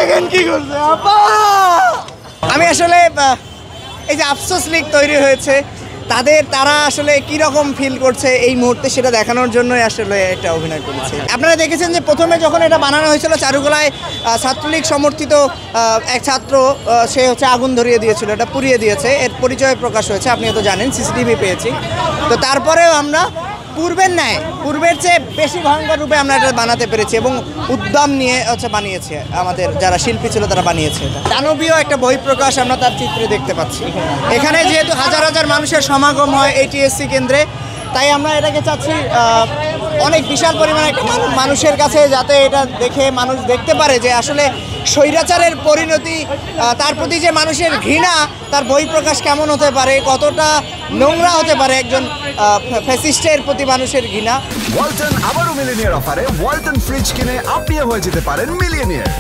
দেখেন কি করছে আপা। আমি আসলে এই যে আফসোস লীগ তৈরি হয়েছে তারা আসলে কি রকম ফিল করছে এই মুহূর্তে সেটা দেখানোর জন্যই আসলে এটা অভিনয় করেছে। আপনারা দেখেছেন যে প্রথমে যখন এটা বানানো হয়েছিল চারুকলায় ছাত্রলীগ সমর্থিত এক ছাত্র সে হচ্ছে আগুন ধরিয়ে দিয়েছিল, এটা পুড়িয়ে দিয়েছে, এর পরিচয় প্রকাশ হয়েছে, আপনি তো জানেন, সিসিটিভি পেয়েছি। তো তারপরেও আমরা পূর্বের চেয়ে বেশি ভয়ঙ্কর রূপে আমরা এটা বানাতে পেরেছি এবং উদ্যম নিয়ে হচ্ছে বানিয়েছে আমাদের যারা শিল্পী ছিল তারা বানিয়েছে। এটা দানবীয় একটা বহিঃপ্রকাশ আমরা তার চিত্রে দেখতে পাচ্ছি। এখানে যেহেতু হাজার হাজার মানুষের সমাগম হয় এই টিএসসি কেন্দ্রে, তাই আমরা এটাকে চাচ্ছি অনেক বিশাল পরিমাণে একটা মানুষের কাছে, যাতে এটা দেখে মানুষ দেখতে পারে যে আসলে স্বৈরাচারের পরিণতি, তার প্রতি যে মানুষের ঘৃণা, তার বহিঃপ্রকাশ কেমন হতে পারে, কতটা নোংরা হতে পারে একজন ফ্যাসিস্টের প্রতি মানুষের ঘৃণা। ওয়ালটন আবারও মিলিয়নিয়ার অফারে ওয়ালটন ফ্রিজ কিনে আপনিও হয়ে যেতে পারেন মিলিয়নিয়ার।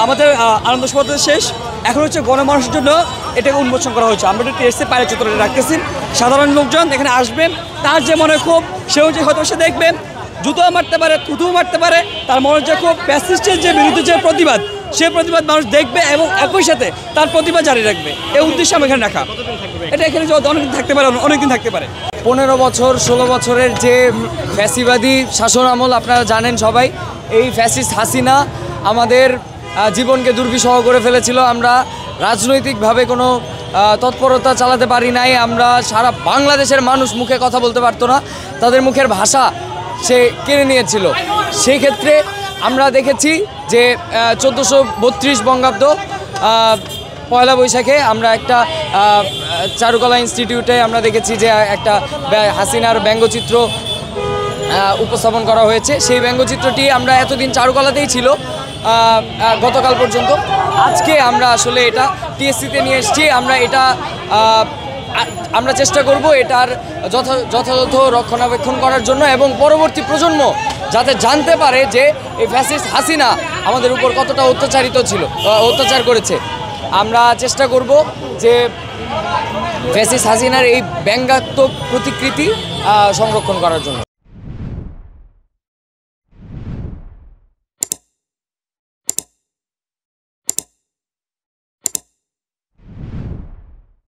আমাদের আনন্দ সভা শেষ, এখন হচ্ছে গণমানুষের জন্য এটাকে উন্মোচন করা হচ্ছে। আমরা একটু টিএসসি পায়ের চত্বরে রাখতেছি, সাধারণ লোকজন এখানে আসবেন, তার যে মনে ক্ষোভ সে অনুযায়ী হয়তো সে দেখবেন, জুতো মারতে পারে, থুতু মারতে পারে, তার মনে যে খুব ফ্যাসিস্টের যে বিরুদ্ধে যে প্রতিবাদ, সে প্রতিবাদ মানুষ দেখবে এবং একই সাথে তার প্রতিবাদ জারি রাখবে। এই উদ্দেশ্যে আমি এখানে রাখা। এটা এখানে অনেকদিন থাকতে পারে, অনেকদিন থাকতে পারে। 15 বছর 16 বছরের যে ফ্যাসিবাদী শাসন আমল আপনারা জানেন সবাই, এই ফ্যাসিস্ট হাসিনা আমাদের জীবনকে দুর্বিষহ করে ফেলেছিল। আমরা রাজনৈতিকভাবে কোনো তৎপরতা চালাতে পারি নাই। আমরা সারা বাংলাদেশের মানুষ মুখে কথা বলতে পারতো না, তাদের মুখের ভাষা সে কেড়ে নিয়েছিল। সেই ক্ষেত্রে আমরা দেখেছি যে 1432 বঙ্গাব্দ পয়লা বৈশাখে আমরা একটা চারুকলা ইনস্টিটিউটে আমরা দেখেছি যে একটা হাসিনার ব্যঙ্গচিত্র উপস্থাপন করা হয়েছে। সেই ব্যঙ্গচিত্রটি আমরা এতদিন চারুকলাতেই ছিল গতকাল পর্যন্ত। আজকে আমরা আসলে এটা টিএসসিতে নিয়ে এসেছি। আমরা চেষ্টা করব এটার যথাযথ রক্ষণাবেক্ষণ করার জন্য এবং পরবর্তী প্রজন্ম যাতে জানতে পারে যে এই ফ্যাসিস্ট হাসিনা আমাদের উপর কতটা অত্যাচার করেছে। আমরা চেষ্টা করব যে ফ্যাসিস্ট হাসিনার এই ব্যঙ্গাত্মক প্রতিকৃতি সংরক্ষণ করার জন্য।